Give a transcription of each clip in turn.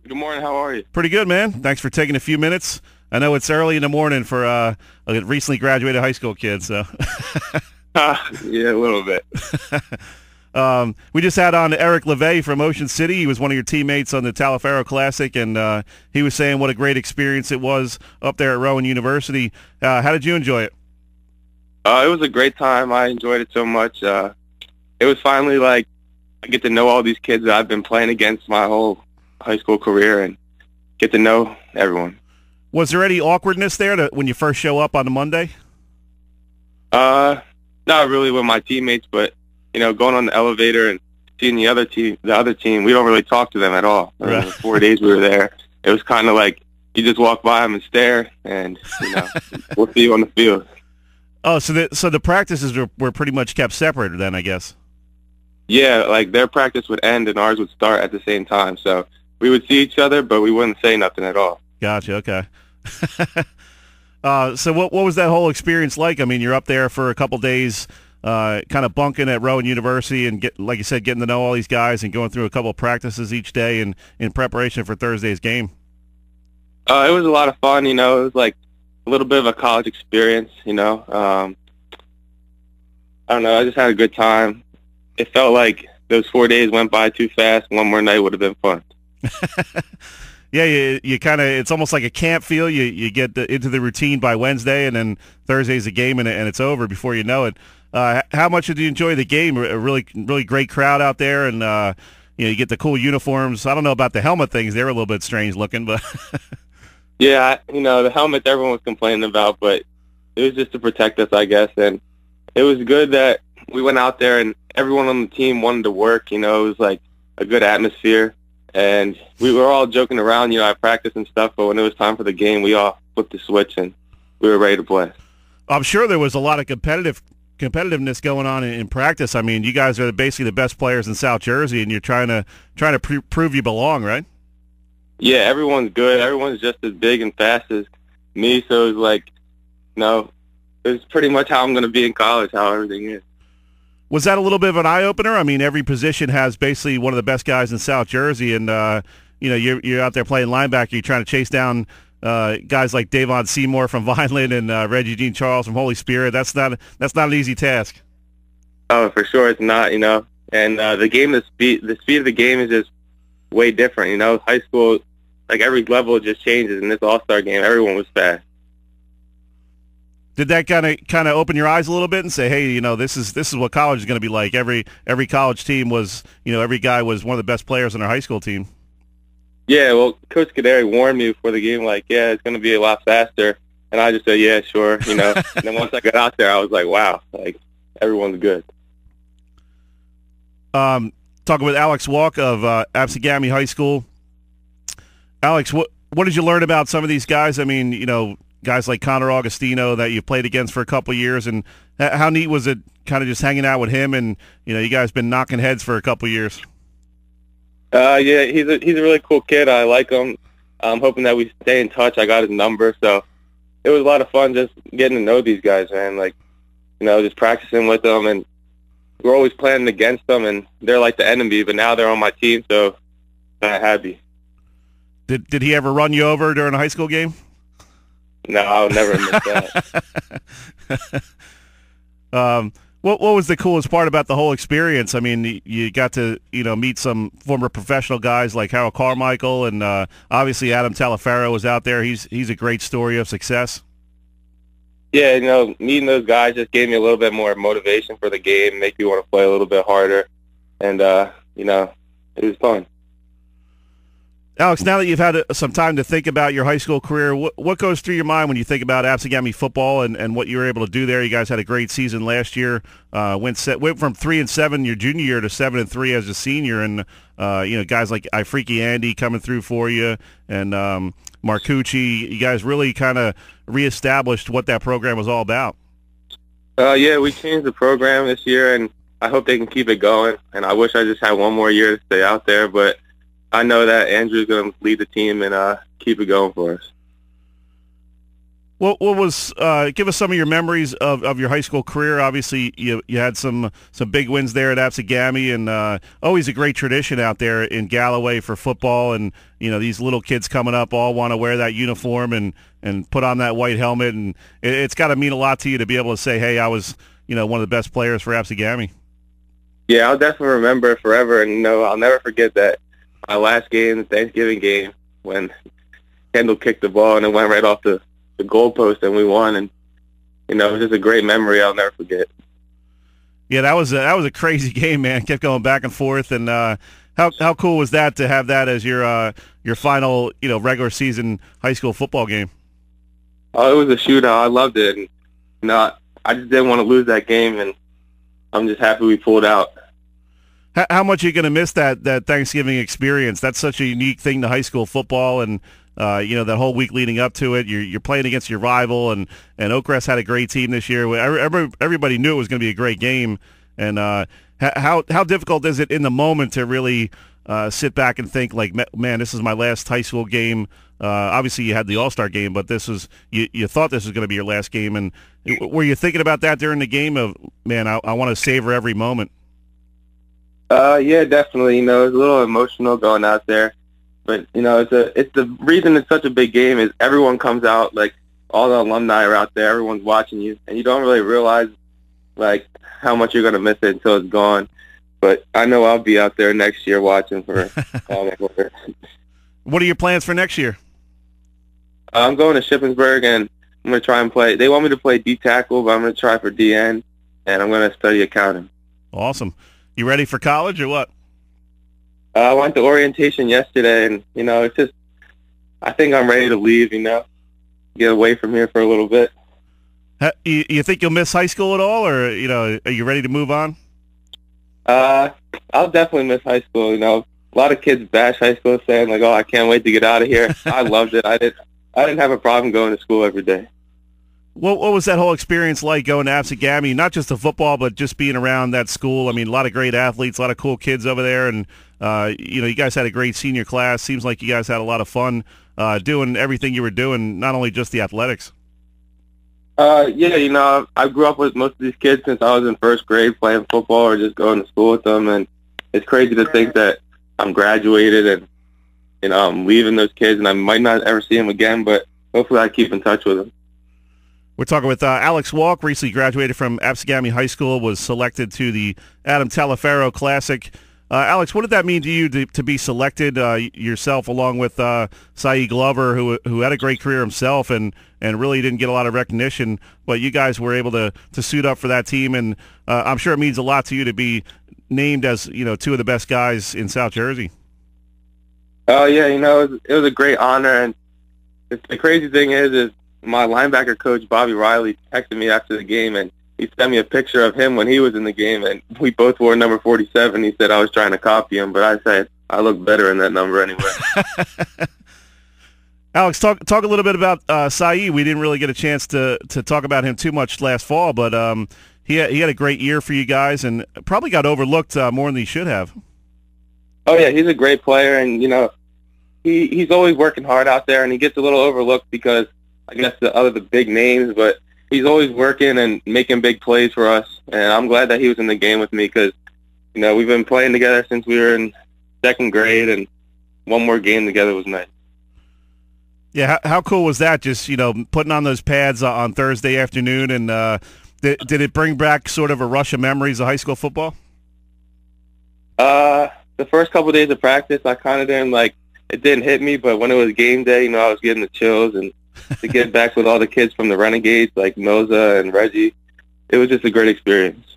Good morning. How are you? Pretty good, man. Thanks for taking a few minutes. I know it's early in the morning for a recently graduated high school kid, so. Yeah, a little bit. We just had on Eric LeVay from Ocean City. He was one of your teammates on the Taliaferro Classic, and he was saying what a great experience it was up there at Rowan University. How did you enjoy it? It was a great time. I enjoyed it so much. It was finally like I get to know all these kids that I've been playing against my whole high school career and get to know everyone. Was there any awkwardness there when you first show up on the Monday? Not really with my teammates, but going on the elevator and seeing the other team, we don't really talk to them at all. Right. The 4 days we were there, it was kind of like you just walk by them and stare, and we'll see you on the field. Oh, so the practices were pretty much kept separate then, I guess. Yeah, like their practice would end and ours would start at the same time. So we would see each other, but we wouldn't say nothing at all. Gotcha. Okay. So what was that whole experience like? I mean, you're up there for a couple days, kind of bunking at Rowan University, and like you said, getting to know all these guys and going through a couple of practices each day in preparation for Thursday's game. It was a lot of fun. It was like a little bit of a college experience. I don't know. I just had a good time. It felt like those 4 days went by too fast. One more night would have been fun. Yeah, you kind of, it's almost like a camp feel. You get into the routine by Wednesday, and then Thursday's a game, and it's over before you know it. How much did you enjoy the game? A really, really great crowd out there, and you get the cool uniforms. I don't know about the helmet things; they were a little bit strange looking, but yeah, the helmets everyone was complaining about, but it was just to protect us, I guess. And it was good that we went out there and everyone on the team wanted to work. It was like a good atmosphere. And we were all joking around, at practice and stuff, but when it was time for the game, we all flipped the switch and we were ready to play. I'm sure there was a lot of competitiveness going on in practice. I mean, you guys are basically the best players in South Jersey, and you're trying to prove you belong, right? Yeah, everyone's good. Everyone's just as big and fast as me, so it was like, it's pretty much how I'm going to be in college, how everything is. Was that a little bit of an eye-opener? I mean, every position has basically one of the best guys in South Jersey, and you're out there playing linebacker. You're trying to chase down guys like Davon Seymour from Vineland and Reggie Jean Charles from Holy Spirit. That's not an easy task. Oh, for sure, it's not. And the game, the speed of the game is just way different. High school, like every level just changes. In this All-Star game, everyone was fast. Did that kind of open your eyes a little bit and say, hey, this is what college is going to be like? Every college team was, every guy was one of the best players on their high school team. Yeah, well, Coach Kaderi warned me before the game, like, yeah, it's going to be a lot faster. And I just said, yeah, sure, And then once I got out there, I was like, wow, like, everyone's good. Talking with Alex Walk of Gami High School. Alex, what did you learn about some of these guys? I mean, guys like Connor Augustino that you played against for a couple of years, and how neat was it kind of just hanging out with him, and you guys been knocking heads for a couple of years? Yeah, he's a really cool kid. I like him. I'm hoping that we stay in touch. I got his number, so it was a lot of fun just getting to know these guys, man. Like, just practicing with them, and we're always playing against them, and they're like the enemy, but now they're on my team, so I'm happy. Did he ever run you over during a high school game? No, I'll never miss that. What was the coolest part about the whole experience? I mean, you got to meet some former professional guys like Harold Carmichael, and obviously Adam Taliaferro was out there. He's a great story of success. Yeah, meeting those guys just gave me a little bit more motivation for the game, make me want to play a little bit harder, and it was fun. Alex, now that you've had some time to think about your high school career, what goes through your mind when you think about Absegami football and what you were able to do there? You guys had a great season last yeyear. Went from 3-7 your junior year to 7-3 as a senior, and guys like Ifriki Andy coming through for you, and Marcucci. You guys really kind of reestablished what that program was all about. Yeah, we changed the program this year, and I hope they can keep it going. And I wish I just had one more year to stay out there, but I know that Andrew's going to lead the team and keep it going for us. What was give us some of your memories of your high school career? Obviously, you had some big wins there at Gami, and always a great tradition out there in Galloway for football. And these little kids coming up all want to wear that uniform and put on that white helmet, and it's got to mean a lot to you to be able to say, "Hey, I was one of the best players for Gami." Yeah, I'll definitely remember it forever, and I'll never forget that my last game, the Thanksgiving game, when Kendall kicked the ball and it went right off the goalpost and we won, and it was just a great memory I'll never forget. Yeah, that was a crazy game, man. Kept going back and forth, and how cool was that to have that as your final regular season high school football game? Oh, it was a shootout. I loved it, and I just didn't want to lose that game, and I'm just happy we pulled out. How much are you going to miss that Thanksgiving experience? That's such a unique thing to high school football, and that whole week leading up to it, you're playing against your rival, and Oakcrest had a great team this year. Everybody knew it was going to be a great game, and how difficult is it in the moment to really sit back and think like, man, this is my last high school game? Obviously, you had the All-Star game, but you thought this was going to be your last game, and were you thinking about that during the game of, man, I want to savor every moment? Yeah, definitely. It's a little emotional going out there. But, it's the reason it's such a big game is everyone comes out, like, all the alumni are out there, everyone's watching you, and you don't really realize, like, how much you're going to miss it until it's gone. But I know I'll be out there next year watching for all that work. What are your plans for next year? I'm going to Shippensburg, and I'm going to try and play. They want me to play D-tackle, but I'm going to try for DN, and I'm going to study accounting. Awesome. You ready for college or what? I went to orientation yesterday, and, it's just, I think I'm ready to leave, get away from here for a little bit. You think you'll miss high school at all, or, are you ready to move on? I'll definitely miss high school, A lot of kids bash high school saying, like, oh, I can't wait to get out of here. I loved it. I didn't have a problem going to school every day. What was that whole experience like going to Gami? Not just the football, but just being around that school. I mean, a lot of great athletes, a lot of cool kids over there, and you guys had a great senior class. Seems like you guys had a lot of fun doing everything you were doing, not only just the athletics. Yeah, I grew up with most of these kids since I was in first grade playing football or just going to school with them, and it's crazy to think that I'm graduated and I'm leaving those kids, and I might not ever see them again, but hopefully I keep in touch with them. We're talking with Alex Walk, recently graduated from Gami High School, was selected to the Taliaferro Classic. Alex, what did that mean to you to be selected yourself, along with Psyche Glover, who had a great career himself and really didn't get a lot of recognition, but you guys were able to suit up for that team, and I'm sure it means a lot to you to be named as two of the best guys in South Jersey. Oh yeah, it was a great honor, and the crazy thing is my linebacker coach, Bobby Riley, texted me after the game, and he sent me a picture of him when he was in the game, and we both wore number 47. He said I was trying to copy him, but I said I look better in that number anyway. Alex, talk a little bit about Saeed. We didn't really get a chance to talk about him too much last fall, but he had a great year for you guys and probably got overlooked more than he should have. Oh, yeah, he's a great player, and, he's always working hard out there, and he gets a little overlooked because I guess the big names, but he's always working and making big plays for us, and I'm glad that he was in the game with me because, we've been playing together since we were in second grade, and one more game together was nice. Yeah, how cool was that, just, putting on those pads on Thursday afternoon, and did it bring back sort of a rush of memories of high school football? The first couple of days of practice, I kind of didn't, it didn't hit me, but when it was game day, I was getting the chills, and to get back with all the kids from the Renegades, like Moza and Reggie, it was just a great experience.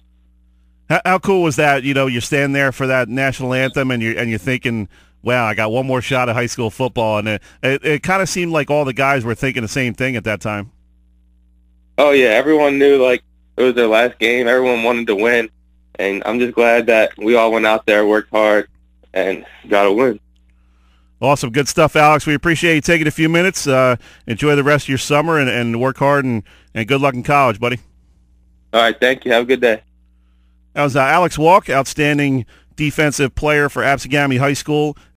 How cool was that? You're standing there for that national anthem, and you're thinking, wow, I got one more shot at high school football, and it kind of seemed like all the guys were thinking the same thing at that time. Oh, yeah, everyone knew, it was their last game. Everyone wanted to win, and I'm just glad that we all went out there, worked hard, and got a win. Awesome. Good stuff, Alex. We appreciate you taking a few minutes. Enjoy the rest of your summer and work hard, and good luck in college, buddy. All right, thank you. Have a good day. That was Alex Walk, outstanding defensive player for Gami High School.